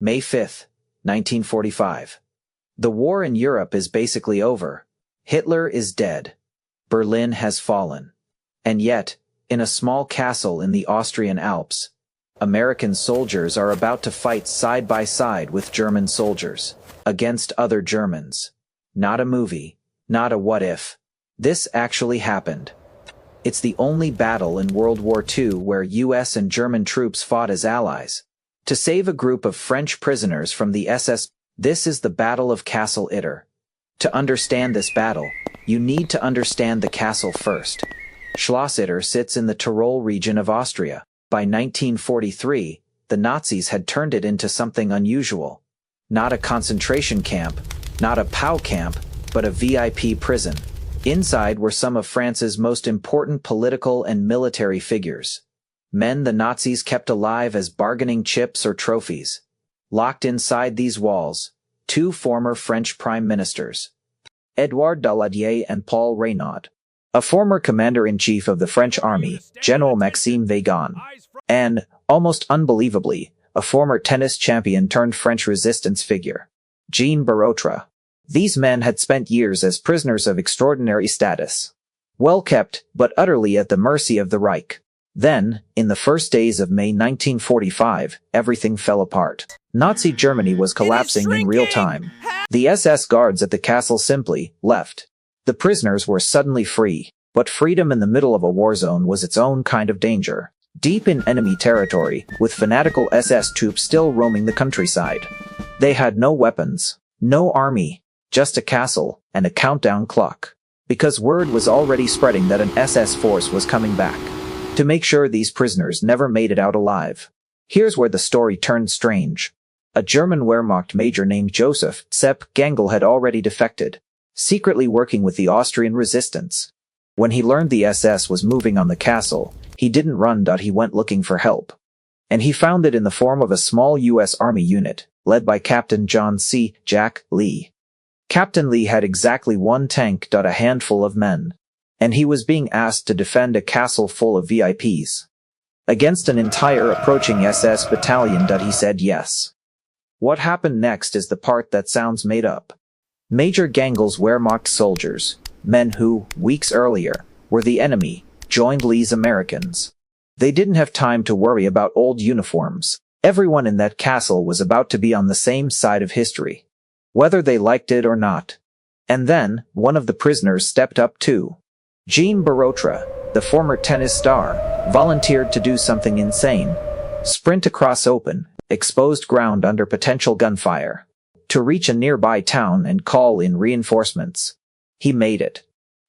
May 5, 1945. The war in Europe is basically over. Hitler is dead. Berlin has fallen. And yet, in a small castle in the Austrian Alps, American soldiers are about to fight side by side with German soldiers, against other Germans. Not a movie, not a what if. This actually happened. It's the only battle in World War II where US and German troops fought as allies to save a group of French prisoners from the SS. This is the Battle of Castle Itter. To understand this battle, you need to understand the castle first. Schloss Itter sits in the Tyrol region of Austria. By 1943, the Nazis had turned it into something unusual. Not a concentration camp, not a POW camp, but a VIP prison. Inside were some of France's most important political and military figures. Men the Nazis kept alive as bargaining chips or trophies. Locked inside these walls, two former French prime ministers, Édouard Daladier and Paul Reynaud, a former commander-in-chief of the French army, General Maxime Weygand, and, almost unbelievably, a former tennis champion turned French resistance figure, Jean Barotra. These men had spent years as prisoners of extraordinary status, well kept but utterly at the mercy of the Reich. Then, in the first days of May 1945, everything fell apart. Nazi Germany was collapsing in real time. The SS guards at the castle simply left. The prisoners were suddenly free, but freedom in the middle of a war zone was its own kind of danger. Deep in enemy territory, with fanatical SS troops still roaming the countryside. They had no weapons, no army, just a castle and a countdown clock. Because word was already spreading that an SS force was coming back to make sure these prisoners never made it out alive. Here's where the story turned strange. A German Wehrmacht major named Joseph Sepp Gangl had already defected, secretly working with the Austrian resistance. When he learned the SS was moving on the castle, he didn't run. He went looking for help. And he found it in the form of a small US Army unit, led by Captain John C. Jack Lee. Captain Lee had exactly one tank. A handful of men. And he was being asked to defend a castle full of VIPs. Against an entire approaching SS battalion. He said yes. What happened next is the part that sounds made up. Major Gangl's Wehrmacht soldiers, men who, weeks earlier, were the enemy, joined Lee's Americans. They didn't have time to worry about old uniforms. Everyone in that castle was about to be on the same side of history, whether they liked it or not. And then, one of the prisoners stepped up too. Jean Barotra, the former tennis star, volunteered to do something insane. Sprint across open, exposed ground under potential gunfire, to reach a nearby town and call in reinforcements. He made it.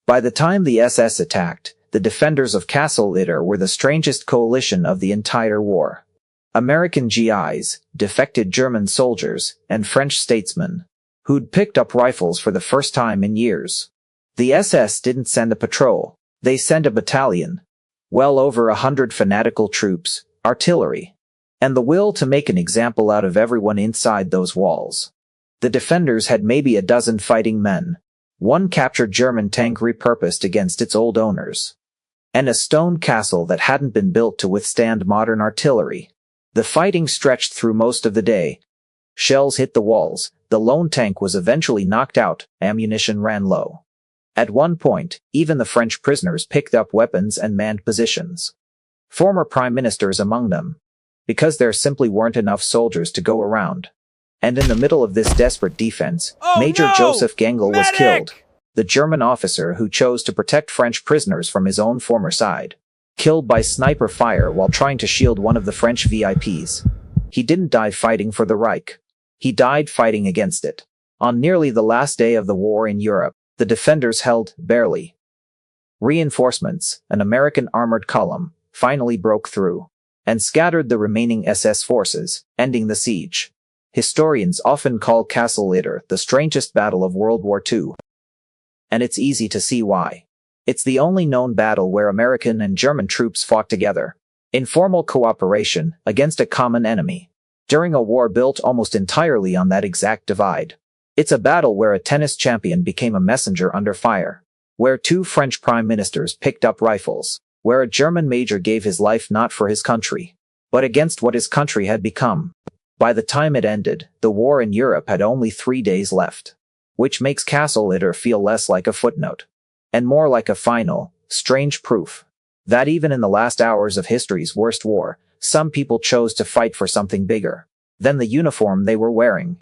By the time the SS attacked, the defenders of Castle Itter were the strangest coalition of the entire war. American GIs, defected German soldiers, and French statesmen, who'd picked up rifles for the first time in years. The SS didn't send a patrol, they sent a battalion. Well over 100 fanatical troops, artillery, and the will to make an example out of everyone inside those walls. The defenders had maybe a dozen fighting men, one captured German tank repurposed against its old owners, and a stone castle that hadn't been built to withstand modern artillery. The fighting stretched through most of the day. Shells hit the walls, the lone tank was eventually knocked out, ammunition ran low. At one point, even the French prisoners picked up weapons and manned positions. Former prime ministers among them, because there simply weren't enough soldiers to go around. And in the middle of this desperate defense, Major Joseph Gangl was killed, the German officer who chose to protect French prisoners from his own former side. Killed by sniper fire while trying to shield one of the French VIPs. He didn't die fighting for the Reich. He died fighting against it. On nearly the last day of the war in Europe, the defenders held, barely. Reinforcements, an American armored column, finally broke through and scattered the remaining SS forces, ending the siege. Historians often call Castle Itter the strangest battle of World War II. And it's easy to see why. It's the only known battle where American and German troops fought together, in formal cooperation, against a common enemy, during a war built almost entirely on that exact divide. It's a battle where a tennis champion became a messenger under fire, where two French prime ministers picked up rifles, where a German major gave his life not for his country, but against what his country had become. By the time it ended, the war in Europe had only 3 days left, which makes Castle Itter feel less like a footnote, and more like a final, strange proof that even in the last hours of history's worst war, some people chose to fight for something bigger than the uniform they were wearing.